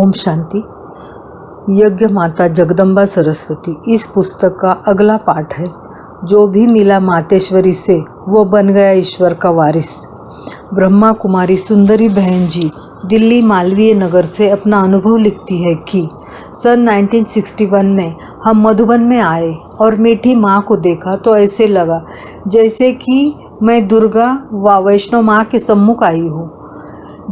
ओम शांति। यज्ञ माता जगदम्बा सरस्वती इस पुस्तक का अगला पाठ है। जो भी मिला मातेश्वरी से वो बन गया ईश्वर का वारिस। ब्रह्मा कुमारी सुंदरी बहन जी दिल्ली मालवीय नगर से अपना अनुभव लिखती है कि सन 1961 में हम मधुबन में आए और मीठी माँ को देखा तो ऐसे लगा जैसे कि मैं दुर्गा व वैष्णो माँ के सम्मुख आई हूँ।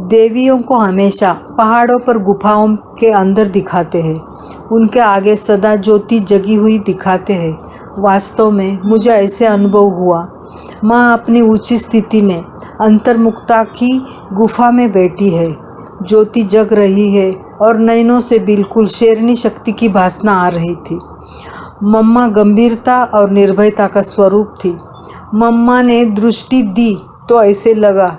देवियों को हमेशा पहाड़ों पर गुफाओं के अंदर दिखाते हैं, उनके आगे सदा ज्योति जगी हुई दिखाते हैं। वास्तव में मुझे ऐसे अनुभव हुआ माँ अपनी ऊंची स्थिति में अंतर्मुखता की गुफा में बैठी है, ज्योति जग रही है और नयनों से बिल्कुल शेरनी शक्ति की भासना आ रही थी। मम्मा गंभीरता और निर्भयता का स्वरूप थी। मम्मा ने दृष्टि दी तो ऐसे लगा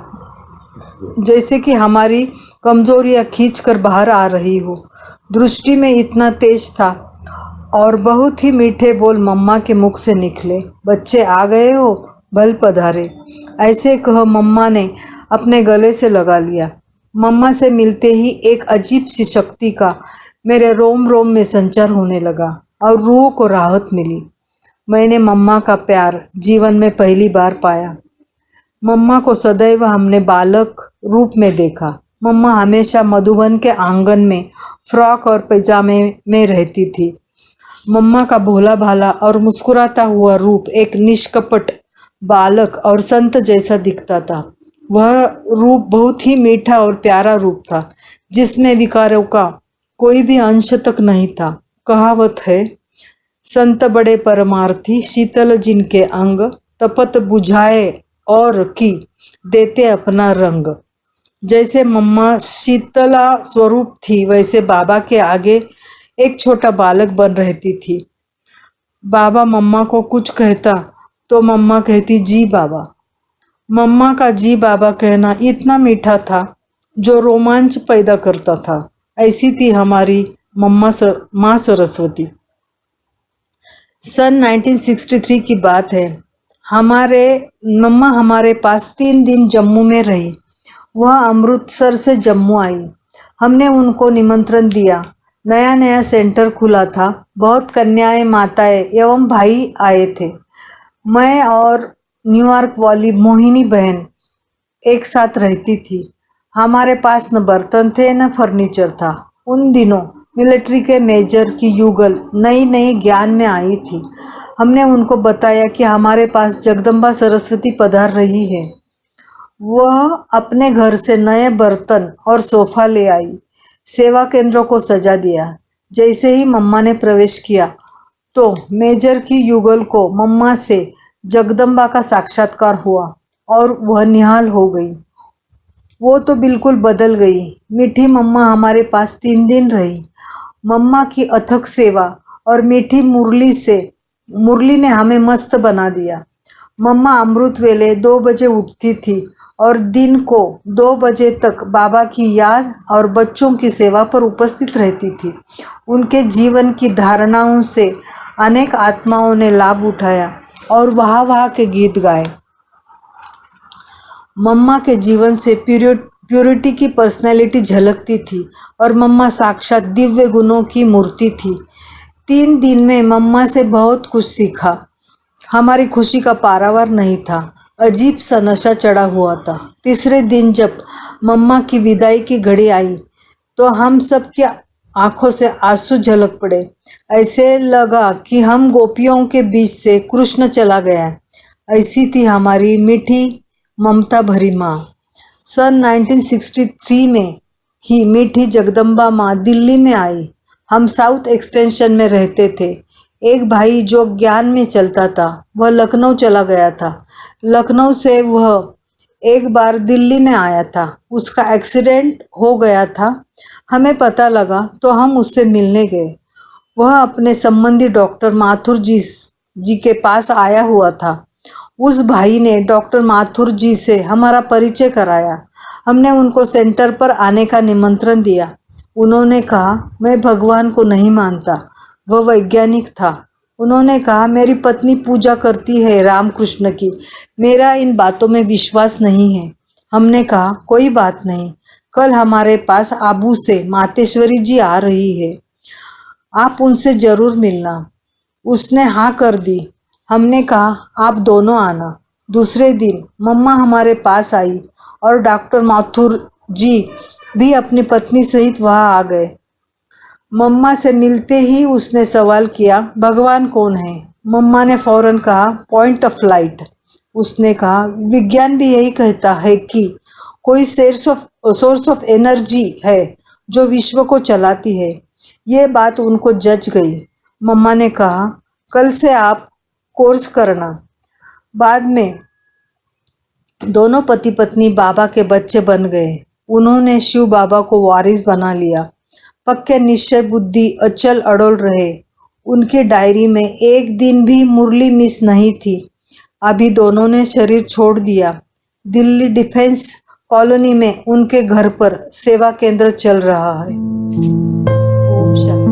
जैसे कि हमारी कमजोरियां खींच कर बाहर आ रही हो। दृष्टि में इतना तेज था और बहुत ही मीठे बोल मम्मा के मुख से निकले, बच्चे आ गए हो, भल पधारे। ऐसे कह मम्मा ने अपने गले से लगा लिया। मम्मा से मिलते ही एक अजीब सी शक्ति का मेरे रोम रोम में संचार होने लगा और रूह को राहत मिली। मैंने मम्मा का प्यार जीवन में पहली बार पाया। मम्मा को सदैव हमने बालक रूप में देखा। मम्मा हमेशा मधुबन के आंगन में फ्रॉक और पैजामे में रहती थी। मम्मा का भोला भाला और मुस्कुराता हुआ रूप एक निष्कपट बालक और संत जैसा दिखता था। वह रूप बहुत ही मीठा और प्यारा रूप था, जिसमें विकारों का कोई भी अंश तक नहीं था। कहावत है, संत बड़े परमार्थी, शीतल जिनके अंग, तपत बुझाए और की देते अपना रंग। जैसे मम्मा शीतला स्वरूप थी, वैसे बाबा के आगे एक छोटा बालक बन रहती थी। बाबा मम्मा को कुछ कहता तो मम्मा कहती जी बाबा। मम्मा का जी बाबा कहना इतना मीठा था जो रोमांच पैदा करता था। ऐसी थी हमारी माँ सरस्वती। सन 1963 की बात है। मम्मा हमारे पास 3 दिन जम्मू में रही। वह अमृतसर से जम्मू आई। हमने उनको निमंत्रण दिया। नया नया सेंटर खुला था। बहुत कन्याएं, माताएं एवं भाई आए थे। मैं और न्यूयॉर्क वाली मोहिनी बहन एक साथ रहती थी। हमारे पास न बर्तन थे न फर्नीचर था। उन दिनों मिलिट्री के मेजर की युगल नई नई ज्ञान में आई थी। हमने उनको बताया कि हमारे पास जगदम्बा सरस्वती पधार रही है। वह अपने घर से नए बर्तन और सोफा ले आई। सेवा केंद्रों को सजा दिया। जैसे ही मम्मा ने प्रवेश किया तो मेजर की युगल को मम्मा से जगदम्बा का साक्षात्कार हुआ और वह निहाल हो गई। वो तो बिल्कुल बदल गई। मीठी मम्मा हमारे पास 3 दिन रही। मम्मा की अथक सेवा और मीठी मुरली ने हमें मस्त बना दिया। मम्मा अमृत वेले 2 बजे उठती थी और दिन को 2 बजे तक बाबा की याद और बच्चों की सेवा पर उपस्थित रहती थी। उनके जीवन की धारणाओं से अनेक आत्माओं ने लाभ उठाया और वाह वाह के गीत गाए। मम्मा के जीवन से प्यूरिटी की पर्सनैलिटी झलकती थी और मम्मा साक्षात दिव्य गुणों की मूर्ति थी। 3 दिन में मम्मा से बहुत कुछ सीखा। हमारी खुशी का पारावार नहीं था। अजीब सा नशा चढ़ा हुआ था। तीसरे दिन जब मम्मा की विदाई की घड़ी आई तो हम सब की आंखों से आंसू झलक पड़े। ऐसे लगा कि हम गोपियों के बीच से कृष्ण चला गया। ऐसी थी हमारी मीठी ममता भरी माँ। सन 1963 में ही मीठी जगदम्बा माँ दिल्ली में आई। हम साउथ एक्सटेंशन में रहते थे। एक भाई जो ज्ञान में चलता था वह लखनऊ चला गया था। लखनऊ से वह एक बार दिल्ली में आया था। उसका एक्सीडेंट हो गया था। हमें पता लगा तो हम उससे मिलने गए। वह अपने संबंधी डॉक्टर माथुर जी के पास आया हुआ था। उस भाई ने डॉक्टर माथुर जी से हमारा परिचय कराया। हमने उनको सेंटर पर आने का निमंत्रण दिया। उन्होंने कहा, मैं भगवान को नहीं मानता। वह वैज्ञानिक था। उन्होंने कहा, मेरी पत्नी पूजा करती है रामकृष्ण की, मेरा इन बातों में विश्वास नहीं है। हमने कहा, कोई बात नहीं, कल हमारे पास आबू से मातेश्वरी जी आ रही है, आप उनसे जरूर मिलना। उसने हाँ कर दी। हमने कहा आप दोनों आना। दूसरे दिन मम्मा हमारे पास आई और डॉक्टर माथुर जी भी अपनी पत्नी सहित वहां आ गए। मम्मा से मिलते ही उसने सवाल किया, भगवान कौन है? मम्मा ने फौरन कहा, पॉइंट ऑफ लाइट। उसने कहा, विज्ञान भी यही कहता है कि कोई सोर्स ऑफ एनर्जी है जो विश्व को चलाती है। ये बात उनको जच गई। मम्मा ने कहा, कल से आप कोर्स करना। बाद में दोनों पति पत्नी बाबा के बच्चे बन गए। उन्होंने शिव बाबा को वारिस बना लिया। पक्के निश्चय बुद्धि अचल अड़ोल रहे। उनकी डायरी में एक दिन भी मुरली मिस नहीं थी। अभी दोनों ने शरीर छोड़ दिया। दिल्ली डिफेंस कॉलोनी में उनके घर पर सेवा केंद्र चल रहा है। ओम शांति।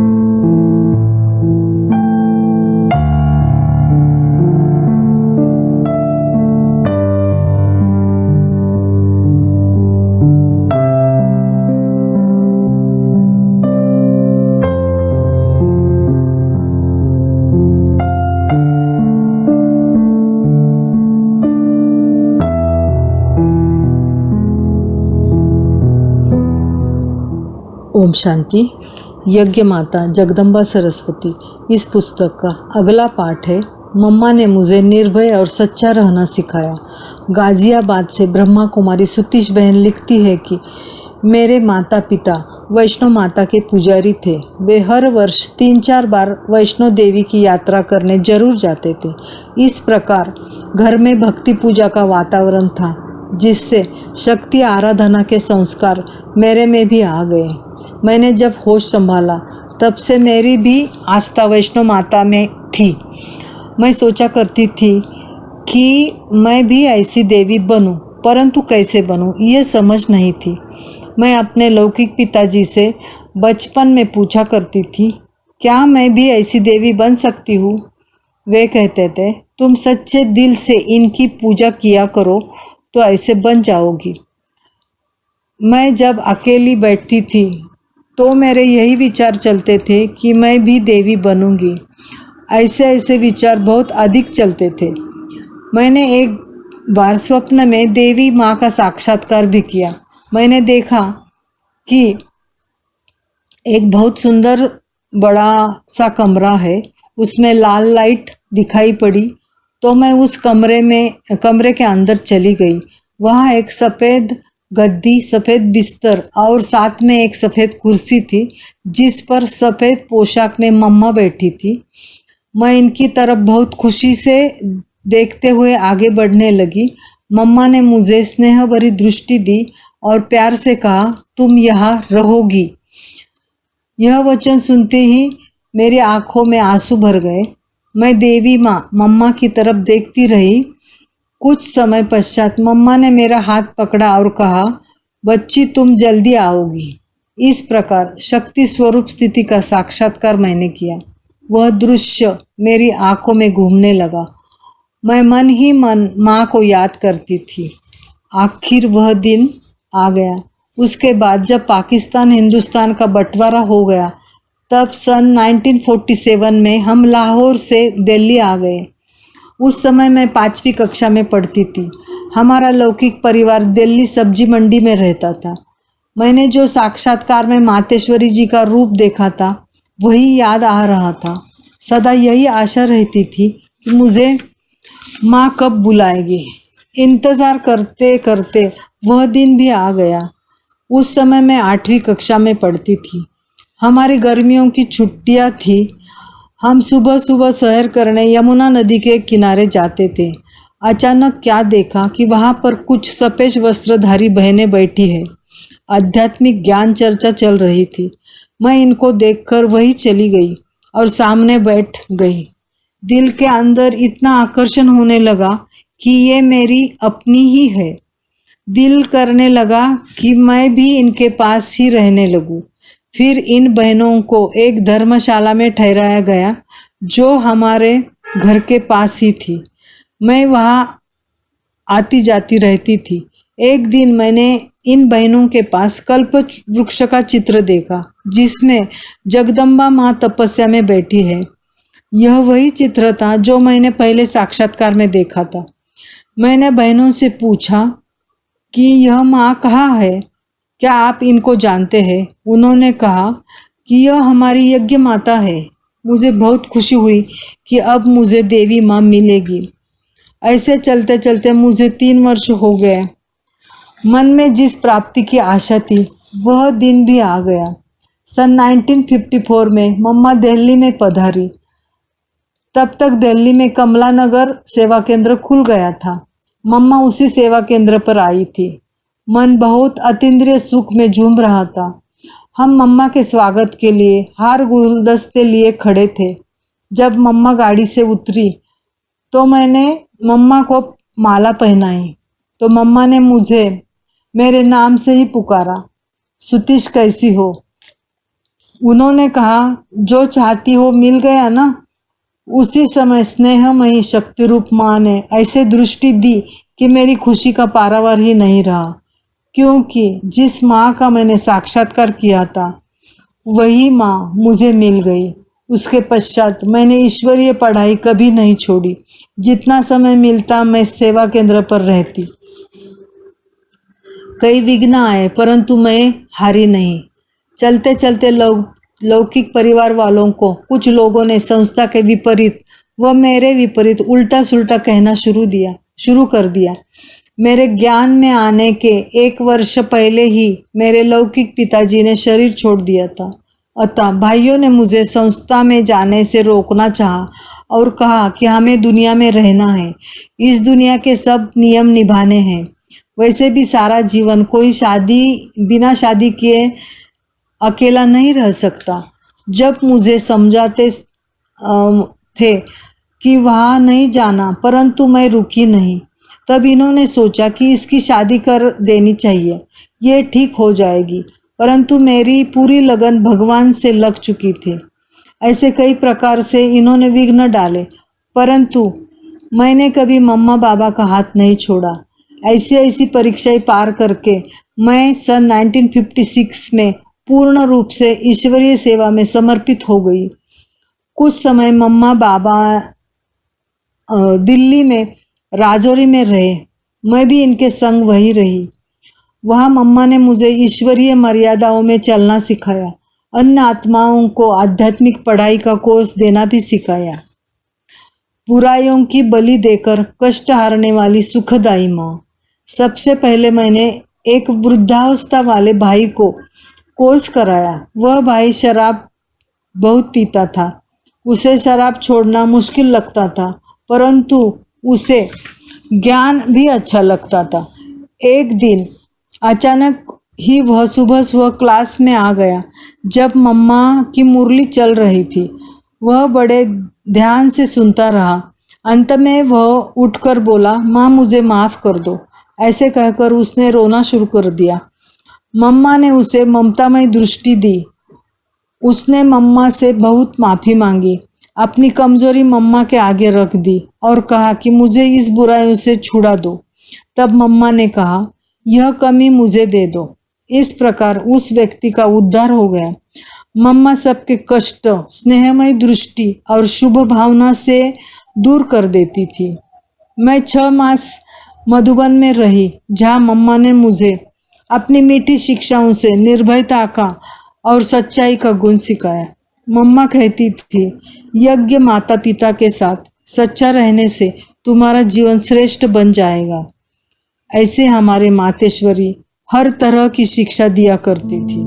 ओम शांति। यज्ञ माता जगदम्बा सरस्वती। इस पुस्तक का अगला पाठ है, मम्मा ने मुझे निर्भय और सच्चा रहना सिखाया। गाजियाबाद से ब्रह्मा कुमारी सुतीश बहन लिखती है कि मेरे माता पिता वैष्णो माता के पुजारी थे। वे हर वर्ष 3-4 बार वैष्णो देवी की यात्रा करने जरूर जाते थे। इस प्रकार घर में भक्ति पूजा का वातावरण था, जिससे शक्ति आराधना के संस्कार मेरे में भी आ गए। मैंने जब होश संभाला तब से मेरी भी आस्था वैष्णो माता में थी। मैं सोचा करती थी कि मैं भी ऐसी देवी बनूं, परंतु कैसे बनूं यह समझ नहीं थी। मैं अपने लौकिक पिताजी से बचपन में पूछा करती थी, क्या मैं भी ऐसी देवी बन सकती हूँ? वे कहते थे, तुम सच्चे दिल से इनकी पूजा किया करो तो ऐसे बन जाओगी। मैं जब अकेली बैठती थी तो मेरे यही विचार चलते थे कि मैं भी देवी बनूंगी। ऐसे ऐसे विचार बहुत अधिक चलते थे। मैंने एक बार स्वप्न में देवी माँ का साक्षात्कार भी किया। मैंने देखा कि एक बहुत सुंदर बड़ा सा कमरा है, उसमें लाल लाइट दिखाई पड़ी तो मैं उस कमरे के अंदर चली गई। वहाँ एक सफ़ेद गद्दी, सफ़ेद बिस्तर और साथ में एक सफ़ेद कुर्सी थी, जिस पर सफ़ेद पोशाक में मम्मा बैठी थी। मैं इनकी तरफ बहुत खुशी से देखते हुए आगे बढ़ने लगी। मम्मा ने मुझे स्नेह भरी दृष्टि दी और प्यार से कहा, तुम यहाँ रहोगी। यह वचन सुनते ही मेरी आंखों में आंसू भर गए। मैं देवी माँ मम्मा की तरफ देखती रही। कुछ समय पश्चात मम्मा ने मेरा हाथ पकड़ा और कहा, बच्ची तुम जल्दी आओगी। इस प्रकार शक्ति स्वरूप स्थिति का साक्षात्कार मैंने किया। वह दृश्य मेरी आंखों में घूमने लगा। मैं मन ही मन माँ को याद करती थी। आखिर वह दिन आ गया। उसके बाद जब पाकिस्तान हिंदुस्तान का बंटवारा हो गया, तब सन 1947 में हम लाहौर से दिल्ली आ गए। उस समय मैं 5वीं कक्षा में पढ़ती थी। हमारा लौकिक परिवार दिल्ली सब्जी मंडी में रहता था। मैंने जो साक्षात्कार में मातेश्वरी जी का रूप देखा था, वही याद आ रहा था। सदा यही आशा रहती थी कि मुझे माँ कब बुलाएगी। इंतज़ार करते करते वह दिन भी आ गया। उस समय मैं 8वीं कक्षा में पढ़ती थी। हमारी गर्मियों की छुट्टियाँ थी। हम सुबह सुबह सैर करने यमुना नदी के किनारे जाते थे। अचानक क्या देखा कि वहाँ पर कुछ सफ़ेद वस्त्रधारी बहनें बैठी है। आध्यात्मिक ज्ञान चर्चा चल रही थी। मैं इनको देखकर वहीं चली गई और सामने बैठ गई। दिल के अंदर इतना आकर्षण होने लगा कि ये मेरी अपनी ही है। दिल करने लगा कि मैं भी इनके पास ही रहने लगूं। फिर इन बहनों को एक धर्मशाला में ठहराया गया, जो हमारे घर के पास ही थी। मैं वहाँ आती जाती रहती थी। एक दिन मैंने इन बहनों के पास कल्प वृक्ष का चित्र देखा जिसमें जगदम्बा माँ तपस्या में बैठी है। यह वही चित्र था जो मैंने पहले साक्षात्कार में देखा था। मैंने बहनों से पूछा कि यह माँ कहाँ है, क्या आप इनको जानते हैं? उन्होंने कहा कि यह हमारी यज्ञ माता है। मुझे बहुत खुशी हुई कि अब मुझे देवी माँ मिलेगी। ऐसे चलते चलते मुझे 3 वर्ष हो गए। मन में जिस प्राप्ति की आशा थी वह दिन भी आ गया। सन 1954 में मम्मा दिल्ली में पधारी। तब तक दिल्ली में कमला नगर सेवा केंद्र खुल गया था। मम्मा उसी सेवा केंद्र पर आई थी। मन बहुत अतीन्द्रिय सुख में झूम रहा था। हम मम्मा के स्वागत के लिए हार गुलदस्ते लिए खड़े थे। जब मम्मा गाड़ी से उतरी तो मैंने मम्मा को माला पहनाई तो मम्मा ने मुझे मेरे नाम से ही पुकारा, सुतीश कैसी हो? उन्होंने कहा, जो चाहती हो मिल गया ना। उसी समय स्नेहमयी शक्ति रूप माँ ने ऐसे दृष्टि दी कि मेरी खुशी का पारावार ही नहीं रहा, क्योंकि जिस माँ का मैंने साक्षात्कार किया था वही माँ मुझे मिल गई। उसके पश्चात मैंने ईश्वरीय पढ़ाई कभी नहीं छोड़ी। जितना समय मिलता मैं सेवा केंद्र पर रहती। कई विघ्न आए परंतु मैं हारी नहीं। चलते चलते लौकिक परिवार वालों को कुछ लोगों ने संस्था के विपरीत व मेरे विपरीत उल्टा सुल्टा कहना शुरू कर दिया। मेरे ज्ञान में आने के 1 वर्ष पहले ही मेरे लौकिक पिताजी ने शरीर छोड़ दिया था। अतः भाइयों ने मुझे संस्था में जाने से रोकना चाहा और कहा कि हमें दुनिया में रहना है, इस दुनिया के सब नियम निभाने हैं। वैसे भी सारा जीवन कोई बिना शादी किए अकेला नहीं रह सकता। जब मुझे समझाते थे कि वहाँ नहीं जाना, परंतु मैं रुकी नहीं। तब इन्होंने सोचा कि इसकी शादी कर देनी चाहिए, ये ठीक हो जाएगी। परंतु मेरी पूरी लगन भगवान से लग चुकी थी। ऐसे कई प्रकार से इन्होंने विघ्न डाले, परंतु मैंने कभी मम्मा बाबा का हाथ नहीं छोड़ा। ऐसी परीक्षाएं पार करके मैं सन 1956 में पूर्ण रूप से ईश्वरीय सेवा में समर्पित हो गई। कुछ समय मम्मा बाबा दिल्ली में राजौरी में रहे। मैं भी इनके संग वही रही। वहाँ मम्मा ने मुझे ईश्वरीय मर्यादाओं में चलना सिखाया। अन्य आत्माओं को आध्यात्मिक पढ़ाई का कोर्स देना भी सिखाया। बुराइयों की बलि देकर कष्ट हारने वाली सुखदाई माँ। सबसे पहले मैंने एक वृद्धावस्था वाले भाई को कोर्स कराया। वह भाई शराब बहुत पीता था। उसे शराब छोड़ना मुश्किल लगता था, परंतु उसे ज्ञान भी अच्छा लगता था। एक दिन अचानक ही वह सुबह क्लास में आ गया जब मम्मा की मुरली चल रही थी। वह बड़े ध्यान से सुनता रहा। अंत में वह उठकर बोला, माँ मुझे माफ कर दो। ऐसे कहकर उसने रोना शुरू कर दिया। मम्मा ने उसे ममतामय दृष्टि दी। उसने मम्मा से बहुत माफी मांगी, अपनी कमजोरी मम्मा के आगे रख दी और कहा कि मुझे इस बुराइयों से छुड़ा दो। तब मम्मा ने कहा, यह कमी मुझे दे दो। इस प्रकार उस व्यक्ति का उद्धार हो गया। मम्मा सबके कष्ट स्नेहमय दृष्टि और शुभ भावना से दूर कर देती थी। मैं 6 मास मधुबन में रही, जहाँ मम्मा ने मुझे अपनी मीठी शिक्षाओं से निर्भयता का और सच्चाई का गुण सिखाया। मम्मा कहती थी, यज्ञ माता पिता के साथ सच्चा रहने से तुम्हारा जीवन श्रेष्ठ बन जाएगा। ऐसे हमारे मातेश्वरी हर तरह की शिक्षा दिया करती थी।